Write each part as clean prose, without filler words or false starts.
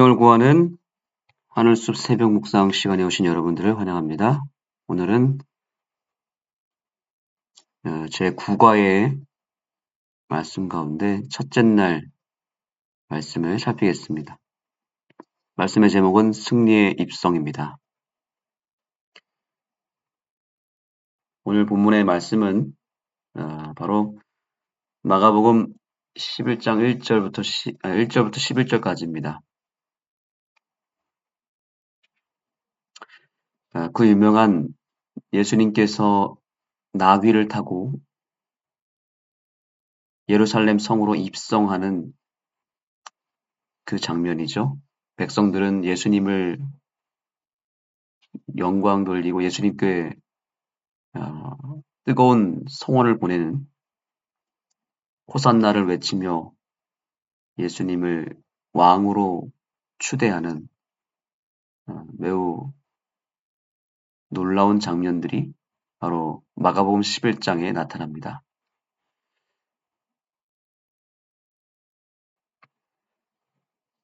을 구하는 하늘숲 새벽 묵상 시간에 오신 여러분들을 환영합니다. 오늘은 제 9과의 말씀 가운데 첫째 날 말씀을 살피겠습니다. 말씀의 제목은 승리의 입성입니다. 오늘 본문의 말씀은 바로 마가복음 11장 1절부터 11절까지입니다. 그 유명한 예수님께서 나귀를 타고 예루살렘 성으로 입성하는 그 장면이죠. 백성들은 예수님을 영광 돌리고 예수님께 뜨거운 성원을 보내는 호산나를 외치며 예수님을 왕으로 추대하는 매우 놀라운 장면들이 바로 마가복음 11장에 나타납니다.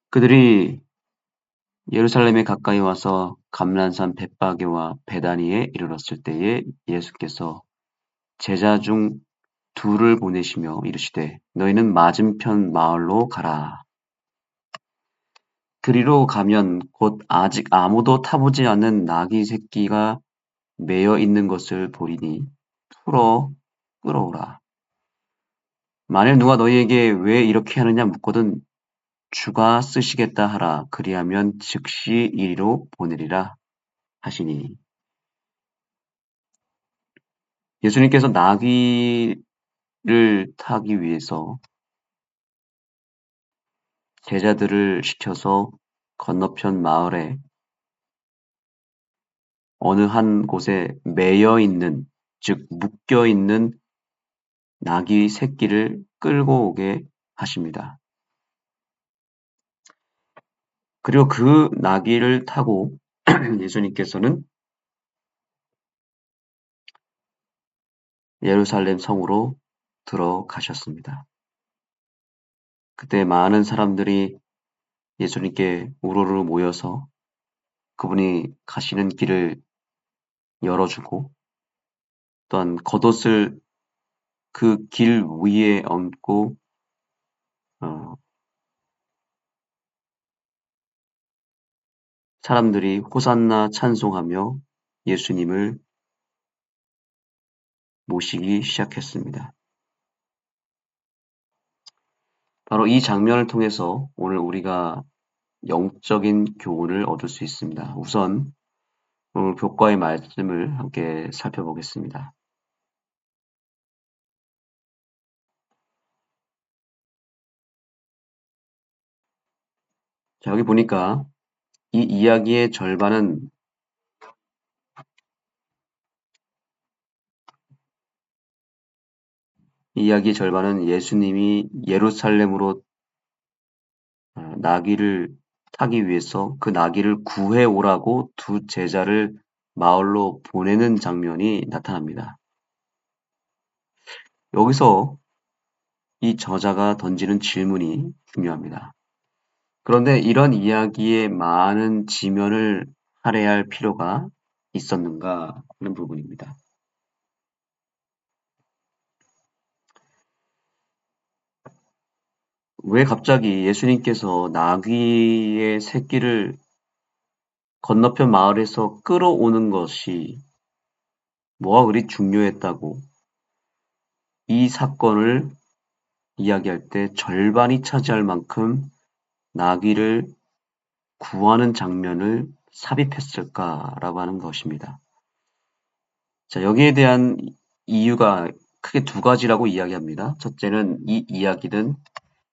그들이 예루살렘에 가까이 와서 감람산 벳바게와 베다니에 이르렀을 때에 예수께서 제자 중 둘을 보내시며 이르시되 너희는 맞은편 마을로 가라. 그리로 가면 곧 아직 아무도 타보지 않은 나귀 새끼가 매여 있는 것을 보리니 풀어 끌어오라. 만일 누가 너희에게 왜 이렇게 하느냐 묻거든 주가 쓰시겠다 하라. 그리하면 즉시 이리로 보내리라 하시니. 예수님께서 나귀를 타기 위해서 제자들을 시켜서 건너편 마을에 어느 한 곳에 매여 있는, 즉 묶여 있는 나귀 새끼를 끌고 오게 하십니다. 그리고 그 나귀를 타고 예수님께서는 예루살렘 성으로 들어가셨습니다. 그때 많은 사람들이 예수님께 우르르 모여서 그분이 가시는 길을 열어주고 또한 겉옷을 그 길 위에 얹고 사람들이 호산나 찬송하며 예수님을 모시기 시작했습니다. 바로 이 장면을 통해서 오늘 우리가 영적인 교훈을 얻을 수 있습니다. 우선 오늘 교과의 말씀을 함께 살펴보겠습니다. 자, 여기 보니까 이 이야기의 절반은 예수님이 예루살렘으로 나귀를 타기 위해서 그 나귀를 구해오라고 두 제자를 마을로 보내는 장면이 나타납니다. 여기서 이 저자가 던지는 질문이 중요합니다. 그런데 이런 이야기에 많은 지면을 할애할 필요가 있었는가 하는 부분입니다. 왜 갑자기 예수님께서 나귀의 새끼를 건너편 마을에서 끌어오는 것이 뭐가 그리 중요했다고 이 사건을 이야기할 때 절반이 차지할 만큼 나귀를 구하는 장면을 삽입했을까라고 하는 것입니다. 자, 여기에 대한 이유가 크게 두 가지라고 이야기합니다. 첫째는 이 이야기는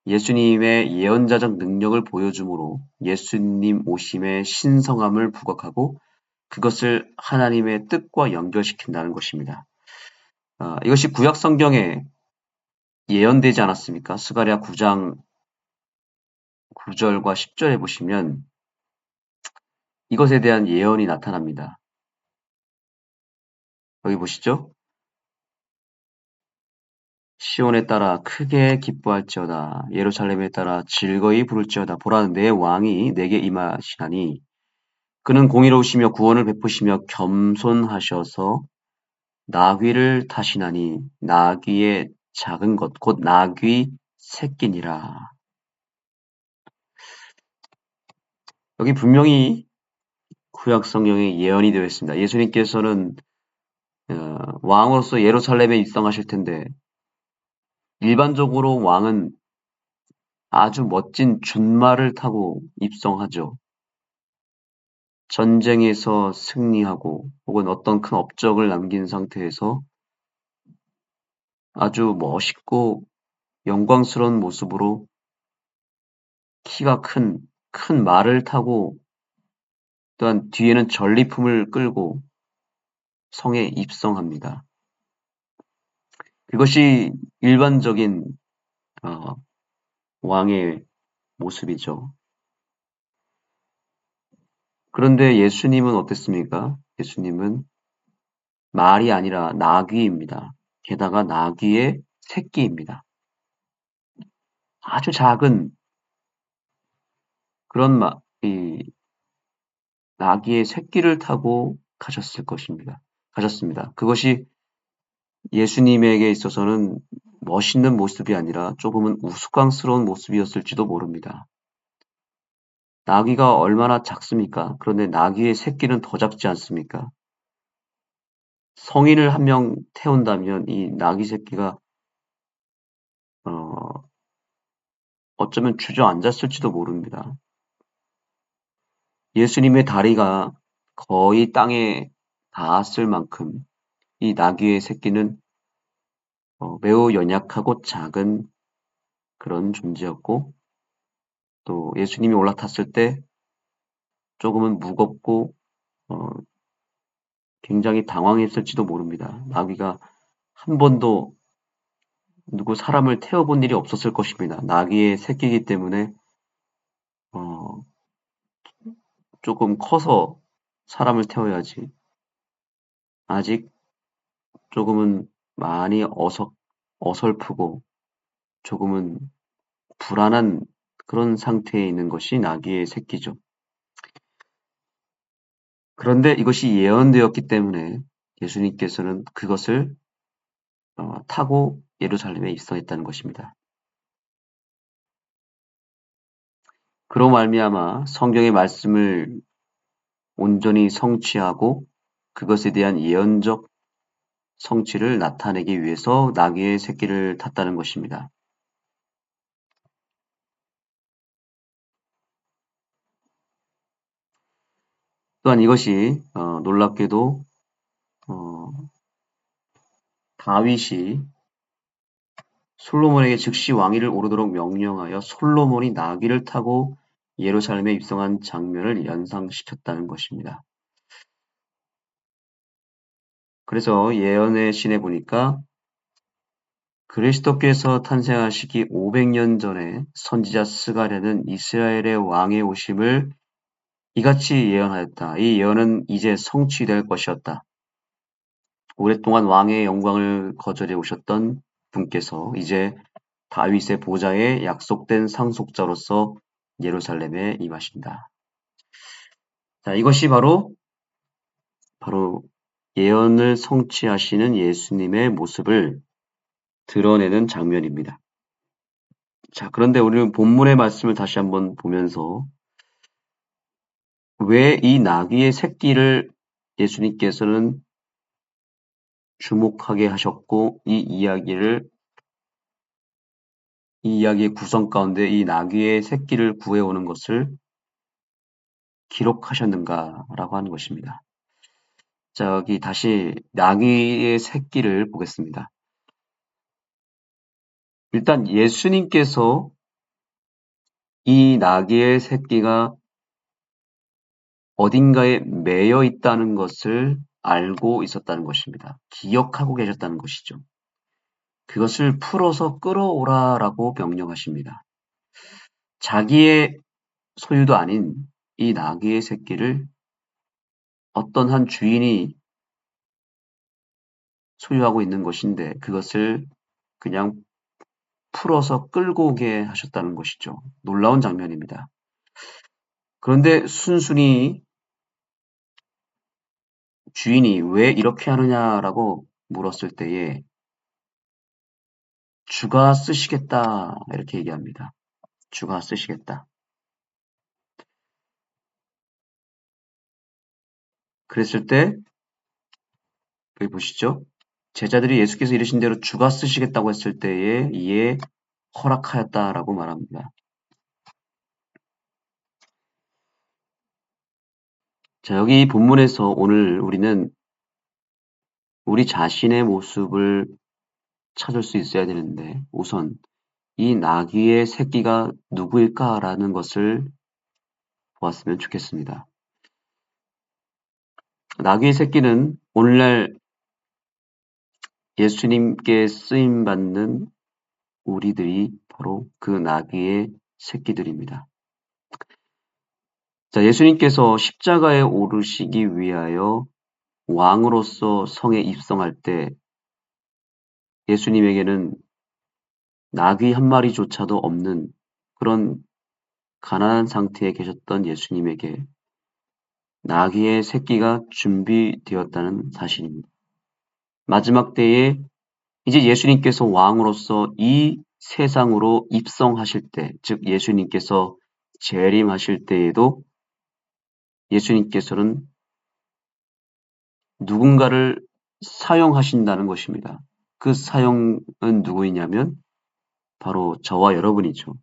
예수님의 예언자적 능력을 보여주므로 예수님 오심의 신성함을 부각하고 그것을 하나님의 뜻과 연결시킨다는 것입니다. 이것이 구약 성경에 예언되지 않았습니까? 스가랴 9장 9절과 10절에 보시면 이것에 대한 예언이 나타납니다. 여기 보시죠. 시온에 따라 크게 기뻐할지어다. 예루살렘에 따라 즐거이 부를지어다. 보라, 내 왕이 내게 임하시나니 그는 공의로우시며 구원을 베푸시며 겸손하셔서 나귀를 타시나니 나귀의 작은 것 곧 나귀 새끼니라. 여기 분명히 구약 성경에 예언이 되어 있습니다. 예수님께서는 왕으로서 예루살렘에 입성하실 텐데 일반적으로 왕은 아주 멋진 준말을 타고 입성하죠. 전쟁에서 승리하고 혹은 어떤 큰 업적을 남긴 상태에서 아주 멋있고 영광스러운 모습으로 키가 큰 말을 타고 또한 뒤에는 전리품을 끌고 성에 입성합니다. 그것이 일반적인 어, 왕의 모습이죠. 그런데 예수님은 어땠습니까? 예수님은 말이 아니라 나귀입니다. 게다가 나귀의 새끼입니다. 아주 작은 그런 이 나귀의 새끼를 타고 가셨습니다. 그것이 예수님에게 있어서는 멋있는 모습이 아니라 조금은 우스꽝스러운 모습이었을지도 모릅니다. 나귀가 얼마나 작습니까? 그런데 나귀의 새끼는 더 작지 않습니까? 성인을 한 명 태운다면 이 나귀 새끼가 어, 어쩌면 주저앉았을지도 모릅니다. 예수님의 다리가 거의 땅에 닿았을 만큼 이 나귀의 새끼는 매우 연약하고 작은 그런 존재였고 또 예수님이 올라탔을 때 조금은 무겁고 어, 굉장히 당황했을지도 모릅니다. 나귀가 한 번도 누구 사람을 태워본 일이 없었을 것입니다. 나귀의 새끼이기 때문에 어, 조금 커서 사람을 태워야지. 아직 조금은 많이 어설프고 조금은 불안한 그런 상태에 있는 것이 나귀의 새끼죠. 그런데 이것이 예언되었기 때문에 예수님께서는 그것을 타고 예루살렘에 입성했다는 것입니다. 그로 말미암아 성경의 말씀을 온전히 성취하고 그것에 대한 예언적 성취를 나타내기 위해서 나귀의 새끼를 탔다는 것입니다. 또한 이것이 놀랍게도 어, 다윗이 솔로몬에게 즉시 왕위를 오르도록 명령하여 솔로몬이 나귀를 타고 예루살렘에 입성한 장면을 연상시켰다는 것입니다. 그래서 예언의 신에 보니까 그리스도께서 탄생하시기 500년 전에 선지자 스가랴는 이스라엘의 왕의 오심을 이같이 예언하였다. 이 예언은 이제 성취될 것이었다. 오랫동안 왕의 영광을 거절해 오셨던 분께서 이제 다윗의 보좌에 약속된 상속자로서 예루살렘에 임하신다. 자, 이것이 바로 예언을 성취하시는 예수님의 모습을 드러내는 장면입니다. 자, 그런데 우리는 본문의 말씀을 다시 한번 보면서 왜 이 나귀의 새끼를 예수님께서는 주목하게 하셨고 이 이야기의 구성 가운데 이 나귀의 새끼를 구해오는 것을 기록하셨는가라고 하는 것입니다. 자, 여기 다시 나귀의 새끼를 보겠습니다. 일단 예수님께서 이 나귀의 새끼가 어딘가에 매여 있다는 것을 알고 있었다는 것입니다. 기억하고 계셨다는 것이죠. 그것을 풀어서 끌어오라라고 명령하십니다. 자기의 소유도 아닌 이 나귀의 새끼를 어떤 한 주인이 소유하고 있는 것인데 그것을 그냥 풀어서 끌고 오게 하셨다는 것이죠. 놀라운 장면입니다. 그런데 순순히 주인이 왜 이렇게 하느냐라고 물었을 때에 주가 쓰시겠다 이렇게 얘기합니다. 주가 쓰시겠다. 그랬을 때 여기 보시죠. 제자들이 예수께서 이르신 대로 주가 쓰시겠다고 했을 때에 이에 허락하였다라고 말합니다. 자, 여기 이 본문에서 오늘 우리는 우리 자신의 모습을 찾을 수 있어야 되는데 우선 이 나귀의 새끼가 누구일까라는 것을 보았으면 좋겠습니다. 나귀의 새끼는 오늘날 예수님께 쓰임받는 우리들이 바로 그 나귀의 새끼들입니다. 자, 예수님께서 십자가에 오르시기 위하여 왕으로서 성에 입성할 때 예수님에게는 나귀 한 마리조차도 없는 그런 가난한 상태에 계셨던 예수님에게 나귀의 새끼가 준비되었다는 사실입니다. 마지막 때에 이제 예수님께서 왕으로서 이 세상으로 입성하실 때, 즉 예수님께서 재림하실 때에도 예수님께서는 누군가를 사용하신다는 것입니다. 그 사용은 누구이냐면 바로 저와 여러분이죠.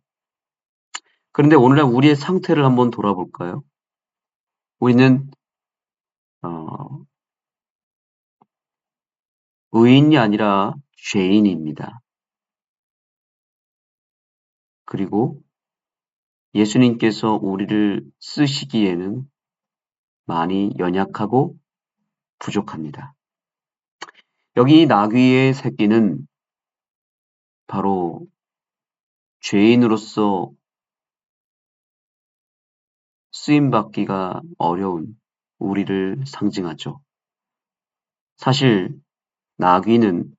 그런데 오늘날 우리의 상태를 한번 돌아볼까요? 우리는 어, 의인이 아니라 죄인입니다. 그리고 예수님께서 우리를 쓰시기에는 많이 연약하고 부족합니다. 여기 나귀의 새끼는 바로 죄인으로서 쓰임받기가 어려운 우리를 상징하죠. 사실 나귀는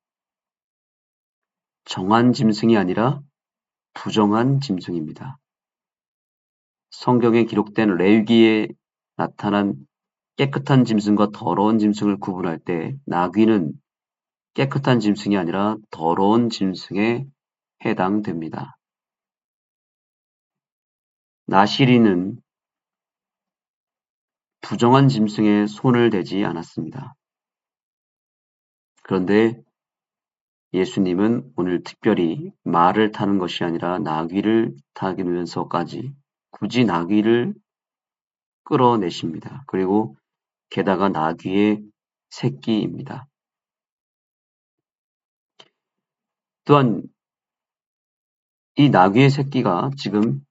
정한 짐승이 아니라 부정한 짐승입니다. 성경에 기록된 레위기에 나타난 깨끗한 짐승과 더러운 짐승을 구분할 때 나귀는 깨끗한 짐승이 아니라 더러운 짐승에 해당됩니다. 나시리는 부정한 짐승에 손을 대지 않았습니다. 그런데 예수님은 오늘 특별히 말을 타는 것이 아니라 나귀를 타면서까지 굳이 나귀를 끌어내십니다. 그리고 게다가 나귀의 새끼입니다. 또한 이 나귀의 새끼가 지금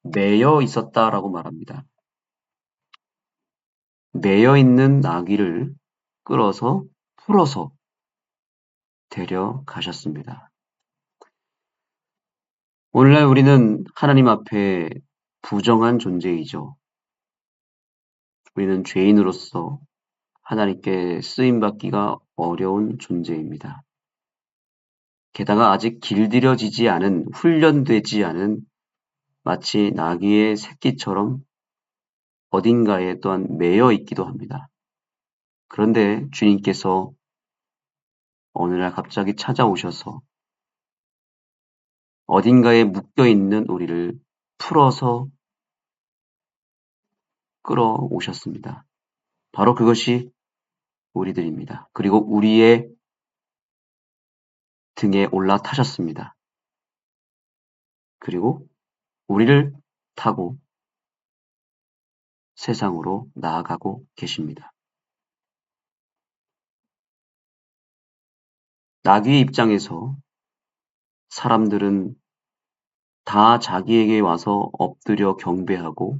매여 있었다라고 말합니다. 매여 있는 나귀를 끌어서 풀어서 데려가셨습니다. 오늘날 우리는 하나님 앞에 부정한 존재이죠. 우리는 죄인으로서 하나님께 쓰임받기가 어려운 존재입니다. 게다가 아직 길들여지지 않은, 훈련되지 않은 마치 나귀의 새끼처럼 어딘가에 또한 매여 있기도 합니다. 그런데 주님께서 어느 날 갑자기 찾아오셔서 어딘가에 묶여 있는 우리를 풀어서 끌어오셨습니다. 바로 그것이 우리들입니다. 그리고 우리의 등에 올라타셨습니다. 그리고 우리를 타고 세상으로 나아가고 계십니다. 나귀의 입장에서 사람들은 다 자기에게 와서 엎드려 경배하고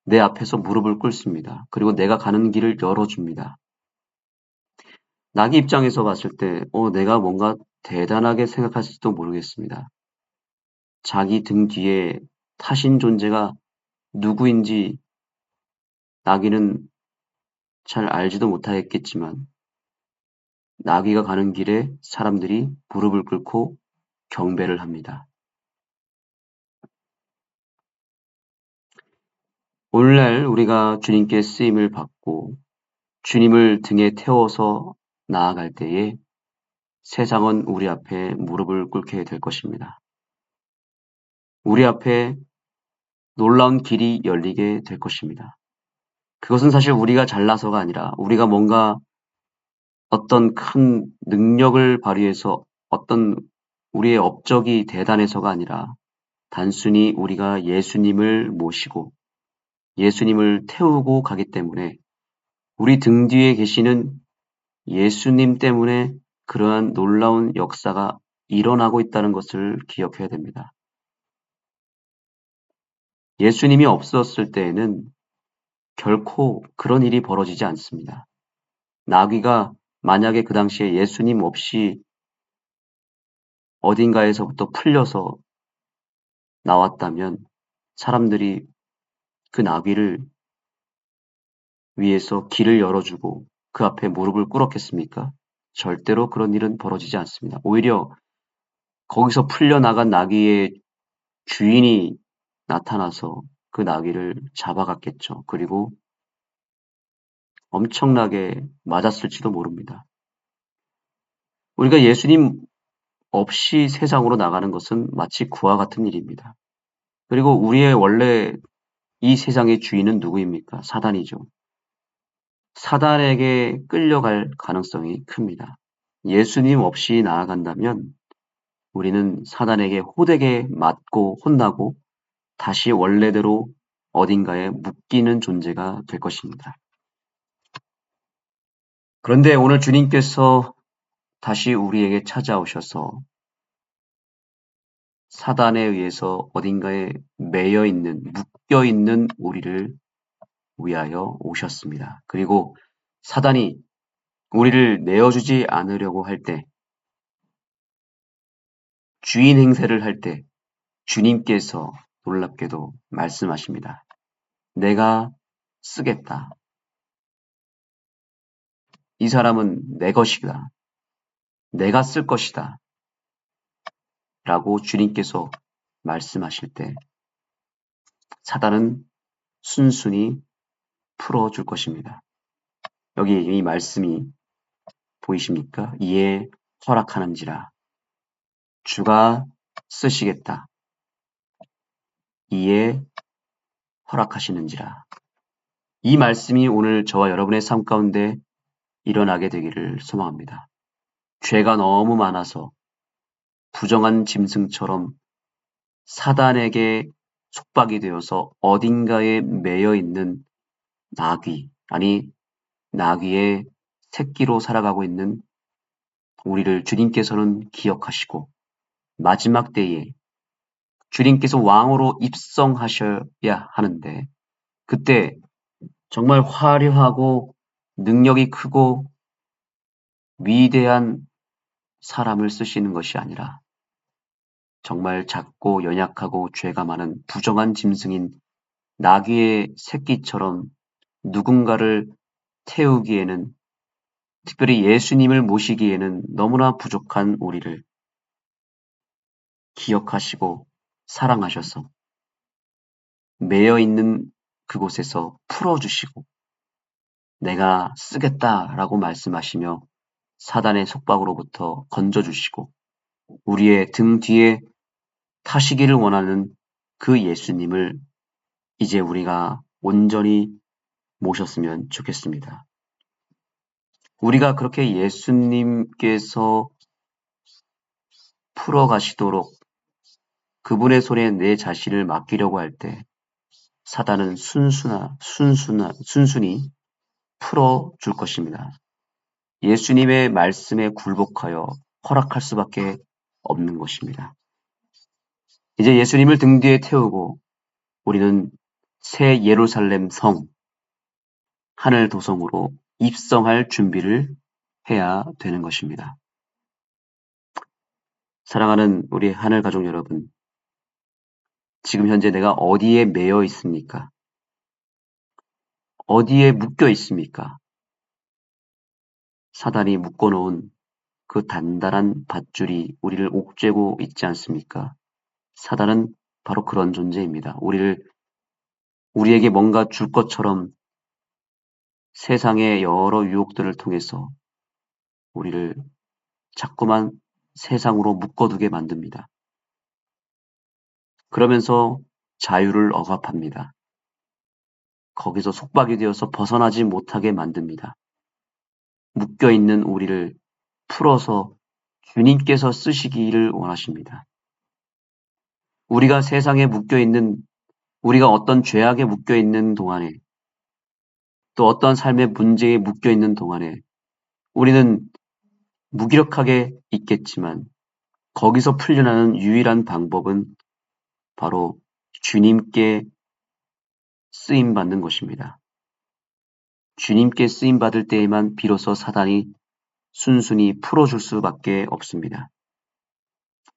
내 앞에서 무릎을 꿇습니다. 그리고 내가 가는 길을 열어줍니다. 나귀 입장에서 봤을 때, 내가 뭔가 대단하게 생각할지도 모르겠습니다. 자기 등 뒤에 타신 존재가 누구인지 나귀는 잘 알지도 못하겠지만 나귀가 가는 길에 사람들이 무릎을 꿇고 경배를 합니다. 오늘날 우리가 주님께 쓰임을 받고 주님을 등에 태워서 나아갈 때에 세상은 우리 앞에 무릎을 꿇게 될 것입니다. 우리 앞에 놀라운 길이 열리게 될 것입니다. 그것은 사실 우리가 잘나서가 아니라 우리가 뭔가 어떤 큰 능력을 발휘해서 어떤 우리의 업적이 대단해서가 아니라 단순히 우리가 예수님을 모시고 예수님을 태우고 가기 때문에 우리 등 뒤에 계시는 예수님 때문에 그러한 놀라운 역사가 일어나고 있다는 것을 기억해야 됩니다. 예수님이 없었을 때에는 결코 그런 일이 벌어지지 않습니다. 나귀가 만약에 그 당시에 예수님 없이 어딘가에서부터 풀려서 나왔다면 사람들이 그 나귀를 위해서 길을 열어주고 그 앞에 무릎을 꿇었겠습니까? 절대로 그런 일은 벌어지지 않습니다. 오히려 거기서 풀려나간 나귀의 주인이 나타나서 그 나귀를 잡아갔겠죠. 그리고 엄청나게 맞았을지도 모릅니다. 우리가 예수님 없이 세상으로 나가는 것은 마치 구와 같은 일입니다. 그리고 우리의 원래 이 세상의 주인은 누구입니까? 사단이죠. 사단에게 끌려갈 가능성이 큽니다. 예수님 없이 나아간다면 우리는 사단에게 호되게 맞고 혼나고 다시 원래대로 어딘가에 묶이는 존재가 될 것입니다. 그런데 오늘 주님께서 다시 우리에게 찾아오셔서 사단에 의해서 어딘가에 매여 있는, 묶여 있는 우리를 위하여 오셨습니다. 그리고 사단이 우리를 내어주지 않으려고 할 때, 주인 행세를 할 때, 주님께서 놀랍게도 말씀하십니다. 내가 쓰겠다. 이 사람은 내 것이다. 내가 쓸 것이다. 라고 주님께서 말씀하실 때, 사단은 순순히 풀어줄 것입니다. 여기 이 말씀이 보이십니까? 이에 허락하는지라. 주가 쓰시겠다. 이에 허락하시는지라. 이 말씀이 오늘 저와 여러분의 삶 가운데 일어나게 되기를 소망합니다. 죄가 너무 많아서 부정한 짐승처럼 사단에게 속박이 되어서 어딘가에 매여 있는 나귀, 아니 나귀의 새끼로 살아가고 있는 우리를 주님께서는 기억하시고 마지막 때에 주님께서 왕으로 입성하셔야 하는데 그때 정말 화려하고 능력이 크고 위대한 사람을 쓰시는 것이 아니라 정말 작고 연약하고 죄가 많은 부정한 짐승인 나귀의 새끼처럼 누군가를 태우기에는 특별히 예수님을 모시기에는 너무나 부족한 우리를 기억하시고 사랑하셔서 매여 있는 그곳에서 풀어주시고 내가 쓰겠다라고 말씀하시며 사단의 속박으로부터 건져주시고 우리의 등 뒤에 타시기를 원하는 그 예수님을 이제 우리가 온전히 모셨으면 좋겠습니다. 우리가 그렇게 예수님께서 풀어가시도록 그분의 손에 내 자신을 맡기려고 할 때 사단은 순순히 풀어줄 것입니다. 예수님의 말씀에 굴복하여 허락할 수밖에 없는 것입니다. 이제 예수님을 등 뒤에 태우고 우리는 새 예루살렘 성, 하늘 도성으로 입성할 준비를 해야 되는 것입니다. 사랑하는 우리 하늘 가족 여러분, 지금 현재 내가 어디에 매여 있습니까? 어디에 묶여 있습니까? 사단이 묶어놓은 그 단단한 밧줄이 우리를 옥죄고 있지 않습니까? 사단은 바로 그런 존재입니다. 우리에게 뭔가 줄 것처럼 세상의 여러 유혹들을 통해서 우리를 자꾸만 세상으로 묶어두게 만듭니다. 그러면서 자유를 억압합니다. 거기서 속박이 되어서 벗어나지 못하게 만듭니다. 묶여있는 우리를 풀어서 주님께서 쓰시기를 원하십니다. 우리가 세상에 묶여있는, 우리가 어떤 죄악에 묶여있는 동안에, 또 어떤 삶의 문제에 묶여있는 동안에 우리는 무기력하게 있겠지만 거기서 풀려나는 유일한 방법은 바로 주님께 쓰임받는 것입니다. 주님께 쓰임받을 때에만 비로소 사단이 순순히 풀어줄 수밖에 없습니다.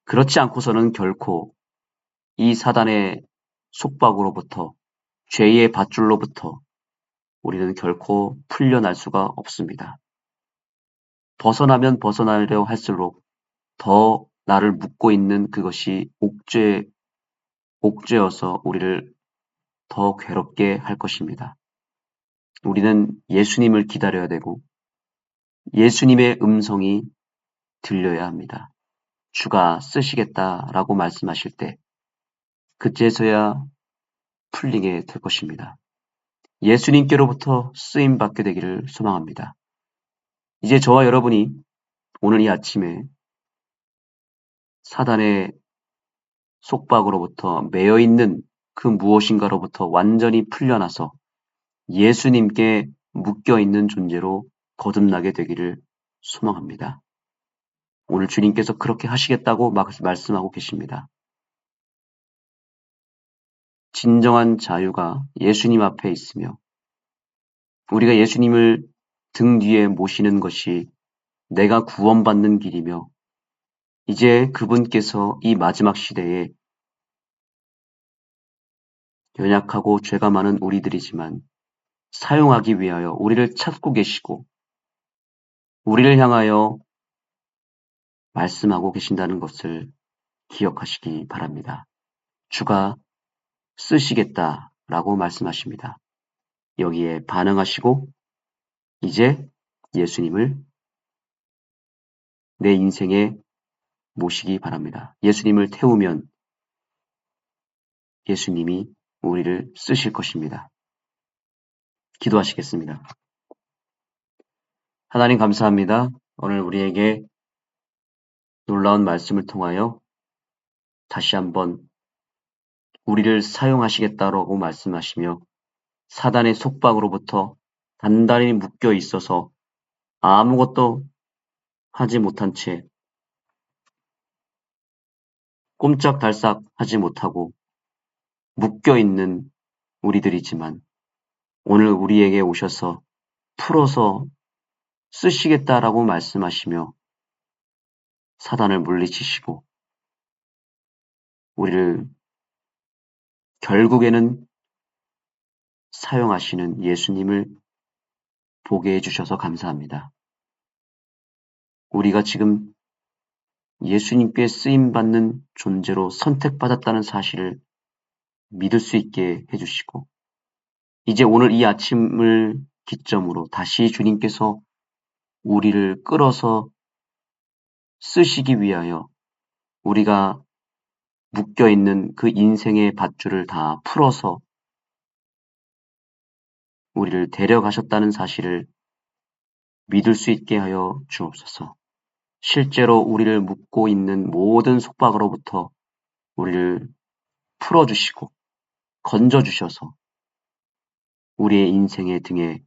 그렇지 않고서는 결코 이 사단의 속박으로부터, 죄의 밧줄로부터 우리는 결코 풀려날 수가 없습니다. 벗어나면 벗어나려 할수록 더 나를 묶고 있는 그것이 옥죄어서 우리를 더 괴롭게 할 것입니다. 우리는 예수님을 기다려야 되고 예수님의 음성이 들려야 합니다. 주가 쓰시겠다라고 말씀하실 때 그제서야 풀리게 될 것입니다. 예수님께로부터 쓰임받게 되기를 소망합니다. 이제 저와 여러분이 오늘 이 아침에 사단의 속박으로부터 매여있는 그 무엇인가로부터 완전히 풀려나서 예수님께 묶여있는 존재로 거듭나게 되기를 소망합니다. 오늘 주님께서 그렇게 하시겠다고 말씀하고 계십니다. 진정한 자유가 예수님 앞에 있으며 우리가 예수님을 등 뒤에 모시는 것이 내가 구원받는 길이며 이제 그분께서 이 마지막 시대에 연약하고 죄가 많은 우리들이지만 사용하기 위하여 우리를 찾고 계시고 우리를 향하여 말씀하고 계신다는 것을 기억하시기 바랍니다. 주가 쓰시겠다라고 말씀하십니다. 여기에 반응하시고 이제 예수님을 내 인생에 모시기 바랍니다. 예수님을 태우면 예수님이 우리를 쓰실 것입니다. 기도하시겠습니다. 하나님 감사합니다. 오늘 우리에게 놀라운 말씀을 통하여 다시 한번 우리를 사용하시겠다라고 말씀하시며 사단의 속박으로부터 단단히 묶여 있어서 아무것도 하지 못한 채 꼼짝달싹 하지 못하고 묶여 있는 우리들이지만 오늘 우리에게 오셔서 풀어서 쓰시겠다라고 말씀하시며 사단을 물리치시고 우리를 결국에는 사용하시는 예수님을 보게 해주셔서 감사합니다. 우리가 지금 예수님께 쓰임받는 존재로 선택받았다는 사실을 믿을 수 있게 해주시고 이제 오늘 이 아침을 기점으로 다시 주님께서 우리를 끌어서 쓰시기 위하여 우리가 묶여있는 그 인생의 밧줄을 다 풀어서 우리를 데려가셨다는 사실을 믿을 수 있게 하여 주옵소서. 실제로 우리를 묶고 있는 모든 속박으로부터 우리를 풀어주시고 건져주셔서 우리의 인생의 등에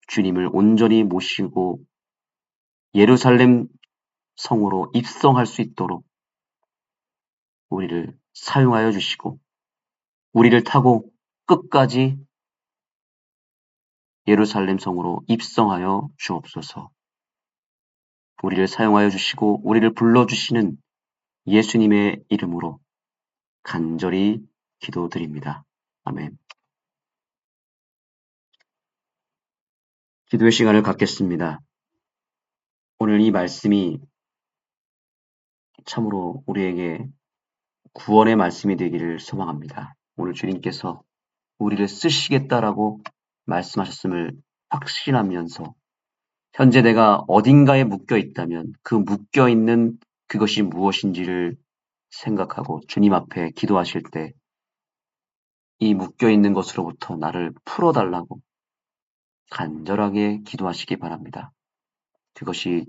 주님을 온전히 모시고 예루살렘 성으로 입성할 수 있도록 우리를 사용하여 주시고 우리를 타고 끝까지 예루살렘 성으로 입성하여 주옵소서. 우리를 사용하여 주시고 우리를 불러주시는 예수님의 이름으로 간절히 기도드립니다. 아멘. 기도의 시간을 갖겠습니다. 오늘 이 말씀이 참으로 우리에게 구원의 말씀이 되기를 소망합니다. 오늘 주님께서 우리를 쓰시겠다라고 말씀하셨음을 확신하면서 현재 내가 어딘가에 묶여 있다면 그 묶여 있는 그것이 무엇인지를 생각하고 주님 앞에 기도하실 때 이 묶여 있는 것으로부터 나를 풀어달라고 간절하게 기도하시기 바랍니다. 그것이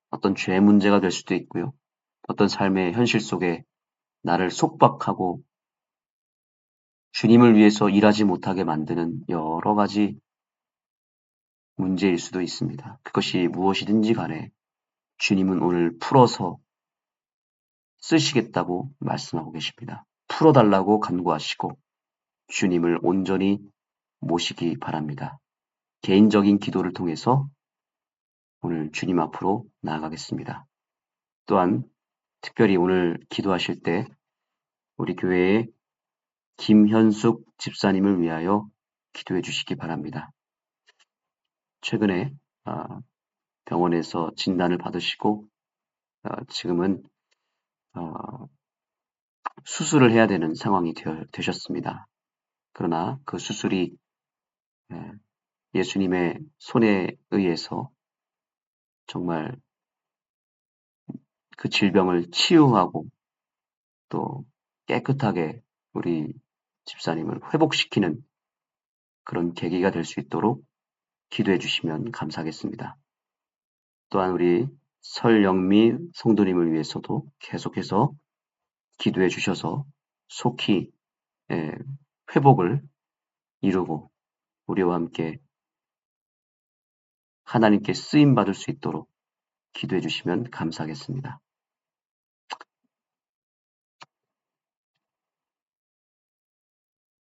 어떤 죄 문제가 될 수도 있고요. 어떤 삶의 현실 속에 나를 속박하고 주님을 위해서 일하지 못하게 만드는 여러 가지 문제일 수도 있습니다. 그것이 무엇이든지 간에 주님은 오늘 풀어서 쓰시겠다고 말씀하고 계십니다. 풀어달라고 간구하시고 주님을 온전히 모시기 바랍니다. 개인적인 기도를 통해서 오늘 주님 앞으로 나아가겠습니다. 또한 특별히 오늘 기도하실 때 우리 교회의 김현숙 집사님을 위하여 기도해 주시기 바랍니다. 최근에 병원에서 진단을 받으시고 지금은 수술을 해야 되는 상황이 되셨습니다. 그러나 그 수술이 예수님의 손에 의해서 정말 그 질병을 치유하고 또 깨끗하게 우리 집사님을 회복시키는 그런 계기가 될 수 있도록 기도해 주시면 감사하겠습니다. 또한 우리 설영미 성도님을 위해서도 계속해서 기도해 주셔서 속히 회복을 이루고 우리와 함께 하나님께 쓰임 받을 수 있도록 기도해 주시면 감사하겠습니다.